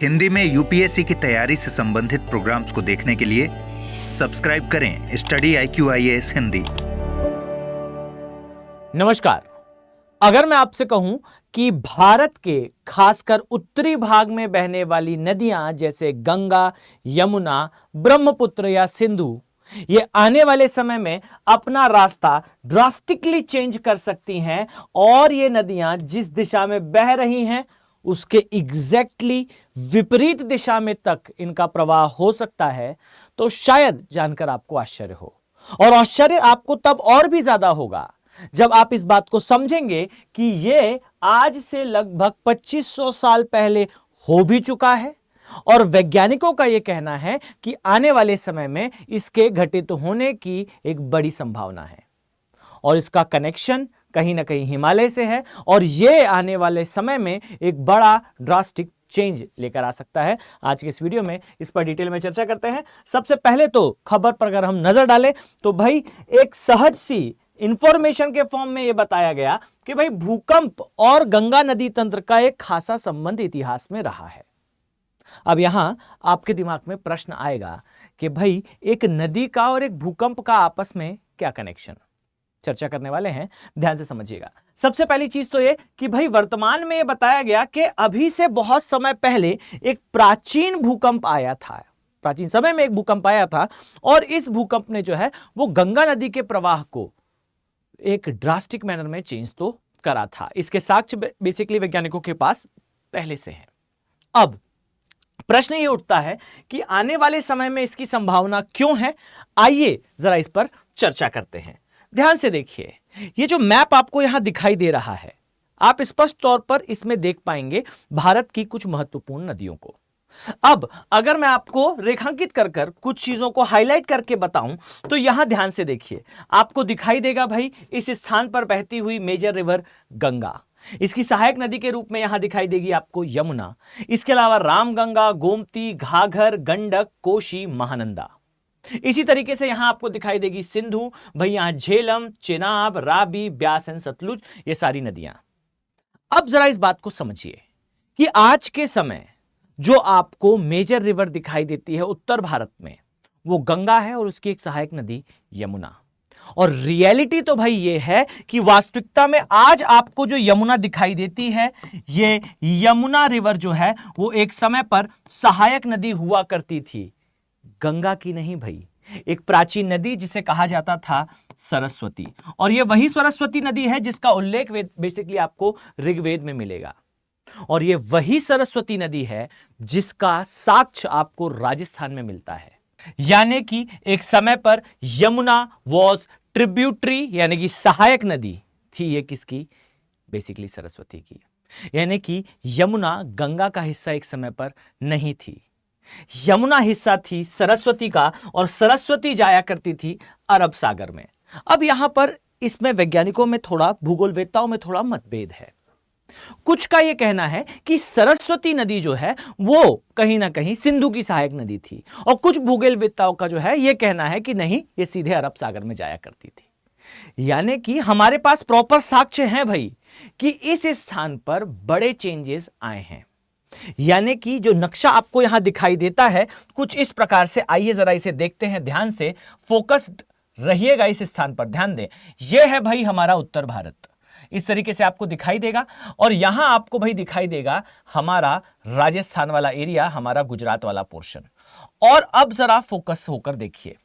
हिंदी में यूपीएससी की तैयारी से संबंधित प्रोग्राम्स को देखने के लिए सब्सक्राइब करें स्टडी IQIAS हिंदी। नमस्कार। अगर मैं आपसे कहूं कि भारत के खासकर उत्तरी भाग में बहने वाली नदियां जैसे गंगा, यमुना, ब्रह्मपुत्र या सिंधु ये आने वाले समय में अपना रास्ता ड्रास्टिकली चेंज कर सकती हैं और ये नदियां जिस दिशा में बह रही हैं उसके एग्जैक्टली विपरीत दिशा में तक इनका प्रवाह हो सकता है, तो शायद जानकर आपको आश्चर्य हो। और आश्चर्य आपको तब और भी ज्यादा होगा जब आप इस बात को समझेंगे कि ये आज से लगभग 2500 साल पहले हो भी चुका है और वैज्ञानिकों का यह कहना है कि आने वाले समय में इसके घटित होने की एक बड़ी संभावना है और इसका कनेक्शन कहीं ना कहीं हिमालय से है और यह आने वाले समय में एक बड़ा ड्रास्टिक चेंज लेकर आ सकता है। आज के इस वीडियो में इस पर डिटेल में चर्चा करते हैं। सबसे पहले तो खबर पर अगर हम नजर डालें तो भाई एक सहज सी इंफॉर्मेशन के फॉर्म में यह बताया गया कि भाई भूकंप और गंगा नदी तंत्र का एक खासा संबंध इतिहास में रहा है। अब यहां आपके दिमाग में प्रश्न आएगा कि भाई एक नदी का और एक भूकंप का आपस में क्या कनेक्शन, चर्चा करने वाले हैं, ध्यान से समझिएगा। सबसे पहली चीज तो ये कि भाई वर्तमान में ये बताया गया कि अभी से बहुत समय पहले एक प्राचीन भूकंप आया था, प्राचीन समय में एक भूकंप आया था और इस भूकंप ने जो है वो गंगा नदी के प्रवाह को एक ड्रास्टिक मैनर में चेंज तो करा था। इसके साक्ष्य बेसिकली वैज्ञानिकों के पास पहले से हैं। अब प्रश्न ये उठता है कि आने वाले समय में इसकी संभावना क्यों है। आइए जरा इस पर चर्चा करते हैं। ध्यान से देखिए, ये जो मैप आपको यहां दिखाई दे रहा है, आप स्पष्ट तौर पर इसमें देख पाएंगे भारत की कुछ महत्वपूर्ण नदियों को। अब अगर मैं आपको रेखांकित कर कर कुछ चीजों को हाईलाइट करके बताऊं तो यहां ध्यान से देखिए, आपको दिखाई देगा भाई इस स्थान पर बहती हुई मेजर रिवर गंगा, इसकी सहायक नदी के रूप में यहां दिखाई देगी आपको यमुना, इसके अलावा रामगंगा, गोमती, घाघर, गंडक, कोशी, महानंदा। इसी तरीके से यहां आपको दिखाई देगी सिंधु, भाई यहां झेलम, चेनाब, रावी, ब्यास एंड सतलुज, ये सारी नदियां। अब जरा इस बात को समझिए कि आज के समय जो आपको मेजर रिवर दिखाई देती है उत्तर भारत में वो गंगा है और उसकी एक सहायक नदी यमुना। और रियलिटी तो भाई ये है कि वास्तविकता में आज आपको जो यमुना दिखाई देती है, ये यमुना रिवर जो है वो एक समय पर सहायक नदी हुआ करती थी, गंगा की नहीं भाई, एक प्राचीन नदी जिसे कहा जाता था सरस्वती। और यह वही सरस्वती नदी है जिसका उल्लेख बेसिकली आपको ऋग्वेद में मिलेगा और यह वही सरस्वती नदी है जिसका साक्ष्य आपको राजस्थान में मिलता है। यानी कि एक समय पर यमुना वॉज ट्रिब्यूटरी यानी कि सहायक नदी थी, ये किसकी, बेसिकली सरस्वती की। यानी कि यमुना गंगा का हिस्सा एक समय पर नहीं थी, यमुना हिस्सा थी सरस्वती का और सरस्वती जाया करती थी अरब सागर में। अब यहां पर इसमें वैज्ञानिकों में थोड़ा, भूगोलवेत्ताओं में थोड़ा मतभेद है। कुछ का यह कहना है कि सरस्वती नदी जो है वो कहीं ना कहीं सिंधु की सहायक नदी थी और कुछ भूगोलवेत्ताओं का जो है यह कहना है कि नहीं, ये सीधे अरब सागर में जाया करती थी। यानी कि हमारे पास प्रॉपर साक्ष्य हैं भाई कि इस स्थान पर बड़े चेंजेस आए हैं। यानी कि जो नक्शा आपको यहां दिखाई देता है कुछ इस प्रकार से, आइए जरा इसे देखते हैं ध्यान से, फोकस्ड रहिएगा इस स्थान पर, ध्यान दें। यह है भाई हमारा उत्तर भारत, इस तरीके से आपको दिखाई देगा और यहां आपको भाई दिखाई देगा हमारा राजस्थान वाला एरिया, हमारा गुजरात वाला पोर्शन। और अब जरा फोकस होकर देखिए,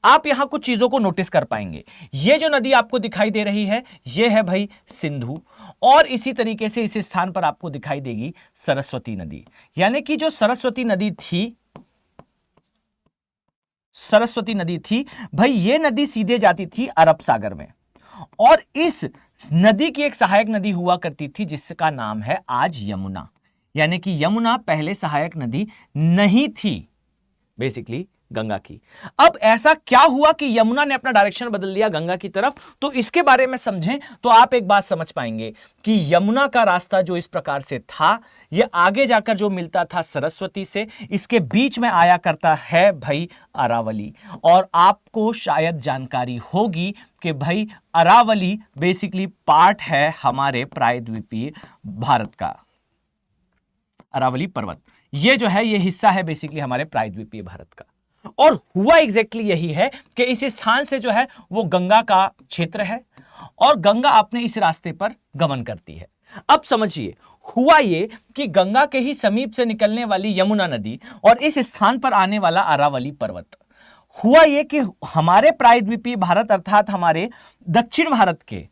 आप यहां कुछ चीजों को नोटिस कर पाएंगे। यह जो नदी आपको दिखाई दे रही है यह है भाई सिंधु और इसी तरीके से इस स्थान पर आपको दिखाई देगी सरस्वती नदी। यानी कि जो सरस्वती नदी थी भाई, यह नदी सीधे जाती थी अरब सागर में और इस नदी की एक सहायक नदी हुआ करती थी जिसका नाम है आज यमुना। यानी कि यमुना पहले सहायक नदी नहीं थी बेसिकली गंगा की। अब ऐसा क्या हुआ कि यमुना ने अपना डायरेक्शन बदल लिया गंगा की तरफ, तो इसके बारे में समझें तो आप एक बात समझ पाएंगे कि यमुना का रास्ता जो इस प्रकार से था यह आगे जाकर जो मिलता था सरस्वती से, इसके बीच में आया करता है भाई अरावली। और आपको शायद जानकारी होगी कि भाई अरावली बेसिकली पार्ट है हमारे प्रायद्वीपीय भारत का, अरावली पर्वत। ये जो है ये हिस्सा है बेसिकली हमारे प्रायद्वीपीय भारत का। और हुआ एग्जैक्टली यही है कि इस स्थान से जो है वो गंगा का क्षेत्र है और गंगा अपने इस रास्ते पर गमन करती है। अब समझिए, हुआ ये कि गंगा के ही समीप से निकलने वाली यमुना नदी और इस स्थान पर आने वाला अरावली पर्वत, हुआ ये कि हमारे प्रायद्वीपीय भारत अर्थात हमारे दक्षिण भारत के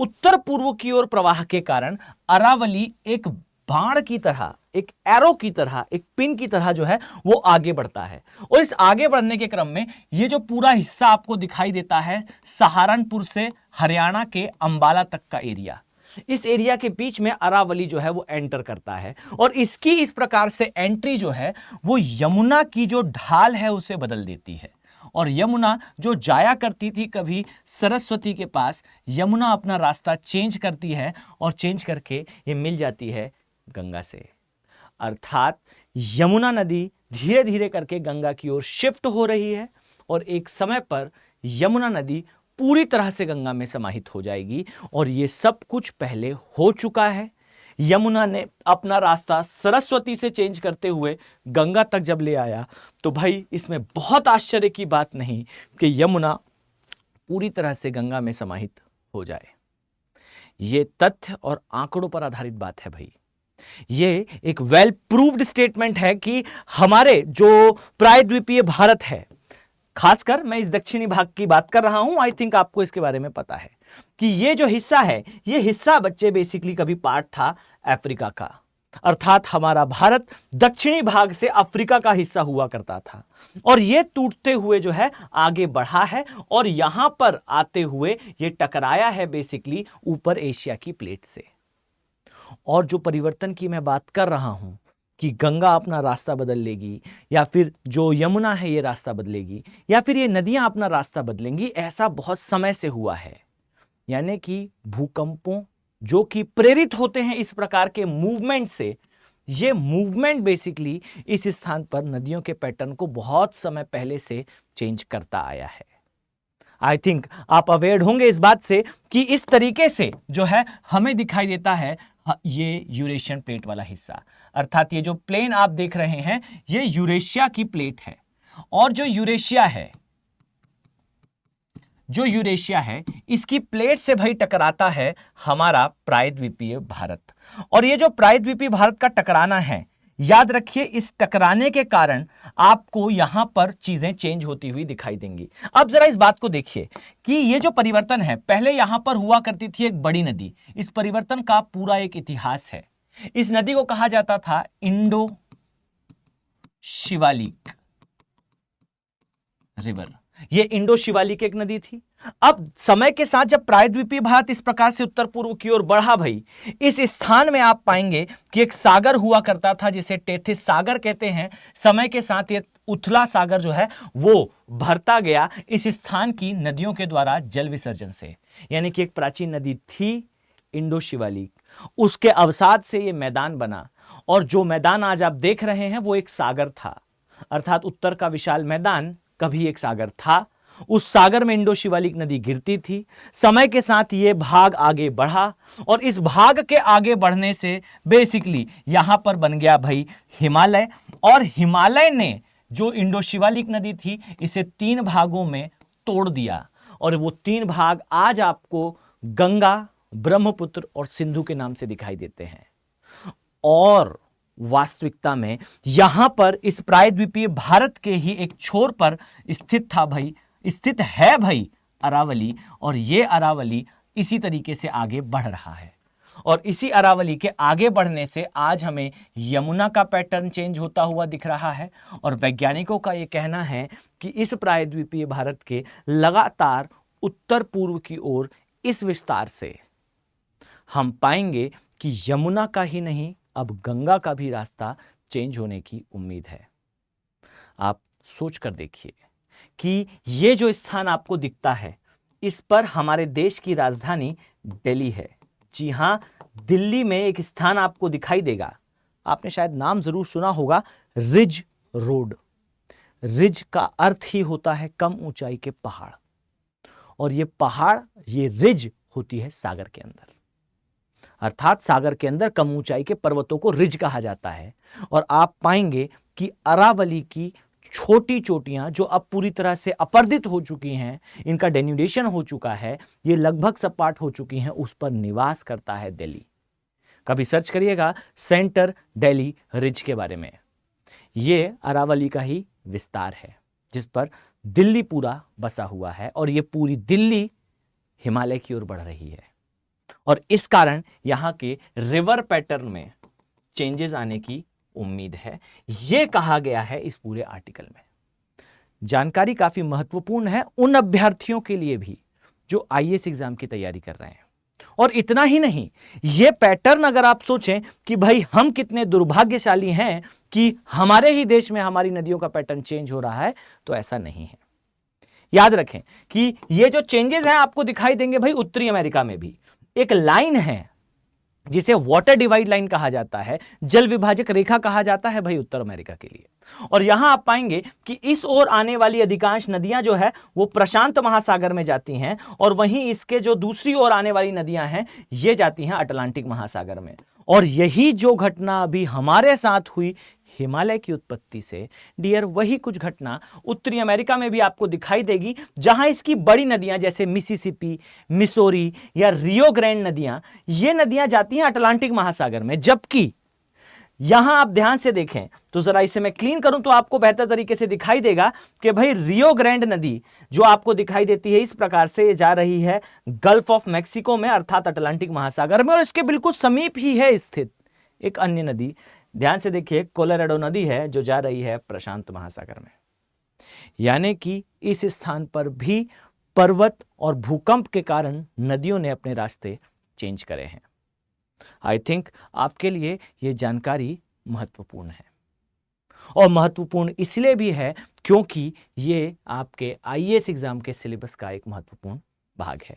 उत्तर पूर्व की ओर प्रवाह के कारण अरावली एक बाण की तरह, एक एरो की तरह, एक पिन की तरह जो है वो आगे बढ़ता है। और इस आगे बढ़ने के क्रम में ये जो पूरा हिस्सा आपको दिखाई देता है सहारनपुर से हरियाणा के अंबाला तक का एरिया, इस एरिया के बीच में अरावली जो है वो एंटर करता है और इसकी इस प्रकार से एंट्री जो है वो यमुना की जो ढाल है उसे बदल देती है। और यमुना जो जाया करती थी कभी सरस्वती के पास, यमुना अपना रास्ता चेंज करती है और चेंज करके ये मिल जाती है गंगा से। अर्थात यमुना नदी धीरे धीरे करके गंगा की ओर शिफ्ट हो रही है और एक समय पर यमुना नदी पूरी तरह से गंगा में समाहित हो जाएगी। और ये सब कुछ पहले हो चुका है। यमुना ने अपना रास्ता सरस्वती से चेंज करते हुए गंगा तक जब ले आया तो भाई इसमें बहुत आश्चर्य की बात नहीं कि यमुना पूरी तरह से गंगा में समाहित हो जाए। ये तथ्य और आंकड़ों पर आधारित बात है भाई। ये एक वेल प्रूव्ड स्टेटमेंट है कि हमारे जो प्रायद्वीपीय भारत है, खासकर मैं इस दक्षिणी भाग की बात कर रहा हूं, आई थिंक आपको इसके बारे में पता है कि ये जो हिस्सा है, ये हिस्सा बच्चे बेसिकली कभी पार्ट था अफ्रीका का। अर्थात हमारा भारत दक्षिणी भाग से अफ्रीका का हिस्सा हुआ करता था और ये टूटते हुए जो है आगे बढ़ा है और यहां पर आते हुए ये टकराया है बेसिकली ऊपर एशिया की प्लेट से। और जो परिवर्तन की मैं बात कर रहा हूं कि गंगा अपना रास्ता बदल लेगी या फिर जो यमुना है ये रास्ता बदलेगी या फिर ये नदियां अपना रास्ता बदलेंगी, ऐसा बहुत समय से हुआ है। यानी कि भूकंपों जो कि प्रेरित होते हैं इस प्रकार के मूवमेंट से, ये मूवमेंट बेसिकली इस स्थान पर नदियों के पैटर्न को बहुत समय पहले से चेंज करता आया है। आई थिंक आप अवेयर होंगे इस बात से कि इस तरीके से जो है हमें दिखाई देता है ये यूरेशियन प्लेट वाला हिस्सा। अर्थात ये जो प्लेन आप देख रहे हैं ये यूरेशिया की प्लेट है और जो यूरेशिया है इसकी प्लेट से भाई टकराता है हमारा प्रायद्वीपीय भारत। और ये जो प्रायद्वीपीय भारत का टकराना है, याद रखिए इस टकराने के कारण आपको यहां पर चीजें चेंज होती हुई दिखाई देंगी। अब जरा इस बात को देखिए कि ये जो परिवर्तन है, पहले यहां पर हुआ करती थी एक बड़ी नदी। इस परिवर्तन का पूरा एक इतिहास है। इस नदी को कहा जाता था इंडो शिवालिक रिवर। ये इंडो शिवालिक एक नदी थी। अब समय के साथ जब प्रायद्वीपीय भारत इस प्रकार से उत्तर पूर्व की ओर बढ़ा भाई, इस स्थान में आप पाएंगे कि एक सागर हुआ करता था जिसे टेथिस सागर कहते हैं। समय के साथ ये उथला सागर जो है वो भरता गया इस स्थान की नदियों के द्वारा जल विसर्जन से। यानी कि एक प्राचीन नदी थी इंडो शिवालिक, उसके अवसाद से ये मैदान बना और जो मैदान आज आप देख रहे हैं वो एक सागर था। अर्थात उत्तर का विशाल मैदान कभी एक सागर था। उस सागर में इंडो शिवालिक नदी गिरती थी। समय के साथ ये भाग आगे बढ़ा और इस भाग के आगे बढ़ने से बेसिकली यहां पर बन गया भाई हिमालय। और हिमालय ने जो इंडो शिवालिक नदी थी इसे 3 भागों में तोड़ दिया और वो 3 भाग आज आपको गंगा, ब्रह्मपुत्र और सिंधु के नाम से दिखाई देते हैं। और वास्तविकता में यहां पर इस प्रायद्वीपीय भारत के ही एक छोर पर स्थित है भाई अरावली। और ये अरावली इसी तरीके से आगे बढ़ रहा है और इसी अरावली के आगे बढ़ने से आज हमें यमुना का पैटर्न चेंज होता हुआ दिख रहा है। और वैज्ञानिकों का ये कहना है कि इस प्रायद्वीपीय भारत के लगातार उत्तर पूर्व की ओर इस विस्तार से हम पाएंगे कि यमुना का ही नहीं अब गंगा का भी रास्ता चेंज होने की उम्मीद है। आप सोच कर देखिए कि ये जो स्थान आपको दिखता है इस पर हमारे देश की राजधानी दिल्ली है। जी हां, दिल्ली में एक स्थान आपको दिखाई देगा, आपने शायद नाम जरूर सुना होगा, रिज रोड। रिज का अर्थ ही होता है कम ऊंचाई के पहाड़ और ये पहाड़, ये रिज होती है सागर के अंदर। अर्थात सागर के अंदर कम ऊंचाई के पर्वतों को रिज कहा जाता है। और आप पाएंगे कि अरावली की छोटी चोटियां जो अब पूरी तरह से अपरदित हो चुकी हैं, इनका डेन्यूडेशन हो चुका है, ये लगभग सपाट हो चुकी हैं, उस पर निवास करता है दिल्ली। कभी सर्च करिएगा सेंटर दिल्ली रिज के बारे में। ये अरावली का ही विस्तार है जिस पर दिल्ली पूरा बसा हुआ है और ये पूरी दिल्ली हिमालय की ओर बढ़ रही है और इस कारण यहां के रिवर पैटर्न में चेंजेस आने की उम्मीद है, यह कहा गया है इस पूरे आर्टिकल में। जानकारी काफी महत्वपूर्ण है उन अभ्यर्थियों के लिए भी जो आईएएस एग्जाम की तैयारी कर रहे हैं। और इतना ही नहीं, यह पैटर्न अगर आप सोचें कि भाई हम कितने दुर्भाग्यशाली हैं कि हमारे ही देश में हमारी नदियों का पैटर्न चेंज हो रहा है, तो ऐसा नहीं है। याद रखें कि ये जो चेंजेस हैं आपको दिखाई देंगे भाई उत्तरी अमेरिका में भी। एक लाइन है जिसे वाटर डिवाइड लाइन कहा जाता है, जल विभाजक रेखा कहा जाता है भाई उत्तर अमेरिका के लिए। और यहां आप पाएंगे कि इस ओर आने वाली अधिकांश नदियां जो है वो प्रशांत महासागर में जाती हैं और वहीं इसके जो दूसरी ओर आने वाली नदियां हैं ये जाती हैं अटलांटिक महासागर में। और यही जो घटना अभी हमारे साथ हुई हिमालय की उत्पत्ति से, डियर, वही कुछ घटना उत्तरी अमेरिका में भी आपको दिखाई देगी, जहां इसकी बड़ी नदियां जैसे मिसिसिपी, मिसोरी या रियो ग्रैंड नदियां, ये नदियां जाती हैं अटलांटिक महासागर में। जबकि यहां आप ध्यान से देखें तो जरा इसे मैं क्लीन करूं तो आपको बेहतर तरीके से दिखाई देगा कि भाई रियो ग्रैंड नदी जो आपको दिखाई देती है इस प्रकार से, ये जा रही है गल्फ ऑफ मैक्सिको में अर्थात अटलांटिक महासागर में। और इसके बिल्कुल समीप ही है स्थित एक अन्य नदी, ध्यान से देखिए, कोलोराडो नदी है जो जा रही है प्रशांत महासागर में। यानी कि इस स्थान पर भी पर्वत और भूकंप के कारण नदियों ने अपने रास्ते चेंज करे हैं। आई थिंक आपके लिए यह जानकारी महत्वपूर्ण है और महत्वपूर्ण इसलिए भी है क्योंकि ये आपके आईएएस एग्जाम के सिलेबस का एक महत्वपूर्ण भाग है।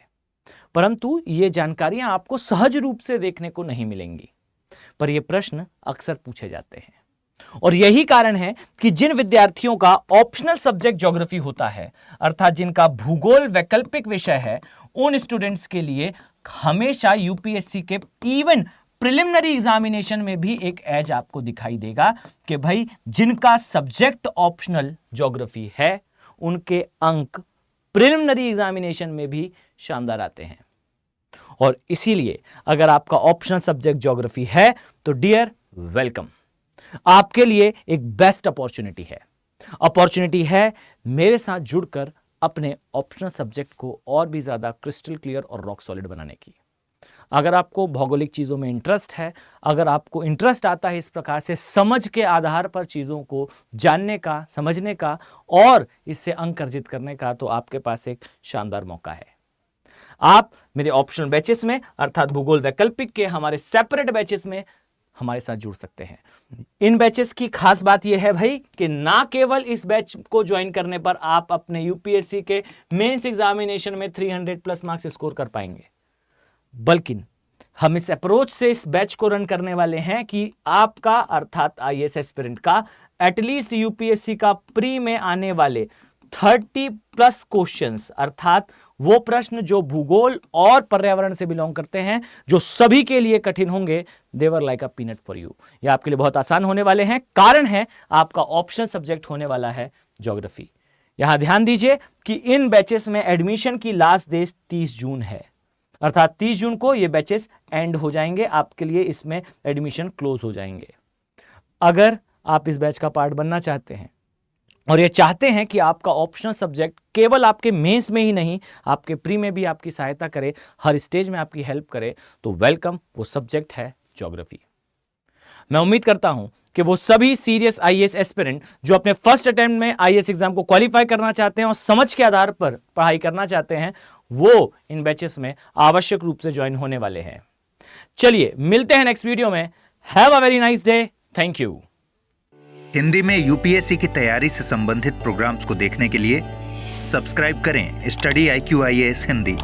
परंतु ये जानकारियां आपको सहज रूप से देखने को नहीं मिलेंगी, पर ये प्रश्न अक्सर पूछे जाते हैं। और यही कारण है कि जिन विद्यार्थियों का ऑप्शनल सब्जेक्ट ज्योग्राफी होता है, अर्थात जिनका भूगोल वैकल्पिक विषय है, उन स्टूडेंट्स के लिए हमेशा यूपीएससी के इवन प्रिलिमिनरी एग्जामिनेशन में भी एक एज आपको दिखाई देगा कि भाई जिनका सब्जेक्ट ऑप्शनल ज्योग्राफी है उनके अंक प्रिलिमिनरी एग्जामिनेशन में भी शानदार आते हैं। और इसीलिए अगर आपका ऑप्शनल सब्जेक्ट ज्योग्राफी है तो डियर वेलकम, आपके लिए एक बेस्ट अपॉर्चुनिटी है मेरे साथ जुड़कर अपने ऑप्शनल सब्जेक्ट को और भी ज्यादा क्रिस्टल क्लियर और रॉक सॉलिड बनाने की। अगर आपको भौगोलिक चीजों में इंटरेस्ट है, अगर आपको इंटरेस्ट आता है इस प्रकार से समझ के आधार पर चीजों को जानने का, समझने का और इससे अंक अर्जित करने का, तो आपके पास एक शानदार मौका है। आप मेरे ऑप्शनल बैचेस में अर्थात भूगोल वैकल्पिक के हमारे सेपरेट बैचेस में हमारे साथ जुड़ सकते हैं। इन बैचेस की खास बात यह है भाई कि ना केवल इस बैच को ज्वाइन करने पर आप अपने यूपीएससी के मेंस एग्जामिनेशन में 300 प्लस मार्क्स स्कोर कर पाएंगे, बल्कि हम इस अप्रोच से इस बैच को रन करने वाले हैं कि आपका अर्थात आईएएस एस्पिरेंट का एटलीस्ट यूपीएससी का प्री में आने वाले 30 प्लस क्वेश्चंस, अर्थात वो प्रश्न जो भूगोल और पर्यावरण से बिलोंग करते हैं, जो सभी के लिए कठिन होंगे, they're like a peanut for you, ये आपके लिए बहुत आसान होने वाले हैं। कारण है आपका ऑप्शनल सब्जेक्ट होने वाला है ज्योग्राफी। यहां ध्यान दीजिए कि इन बैचेस में एडमिशन की लास्ट डेट 30 जून है, अर्थात 30 जून को ये बैचेस एंड हो जाएंगे, आपके लिए इसमें एडमिशन क्लोज हो जाएंगे। अगर आप इस बैच का पार्ट बनना चाहते हैं और ये चाहते हैं कि आपका ऑप्शनल सब्जेक्ट केवल आपके मेंस में ही नहीं, आपके प्री में भी आपकी सहायता करे, हर स्टेज में आपकी हेल्प करे, तो वेलकम, वो सब्जेक्ट है ज्योग्राफी। मैं उम्मीद करता हूं कि वो सभी सीरियस आईएएस एस्पिरेंट जो अपने फर्स्ट अटेम्प्ट में आईएएस एग्जाम को क्वालिफाई करना चाहते हैं और समझ के आधार पर पढ़ाई करना चाहते हैं, वो इन बैचेस में आवश्यक रूप से ज्वाइन होने वाले हैं। चलिए मिलते हैं नेक्स्ट वीडियो में। Have a very nice day. Thank you. Hindi में यूपीएससी की तैयारी से संबंधित प्रोग्राम्स को देखने के लिए सब्सक्राइब करें स्टडी IQ IAS हिंदी।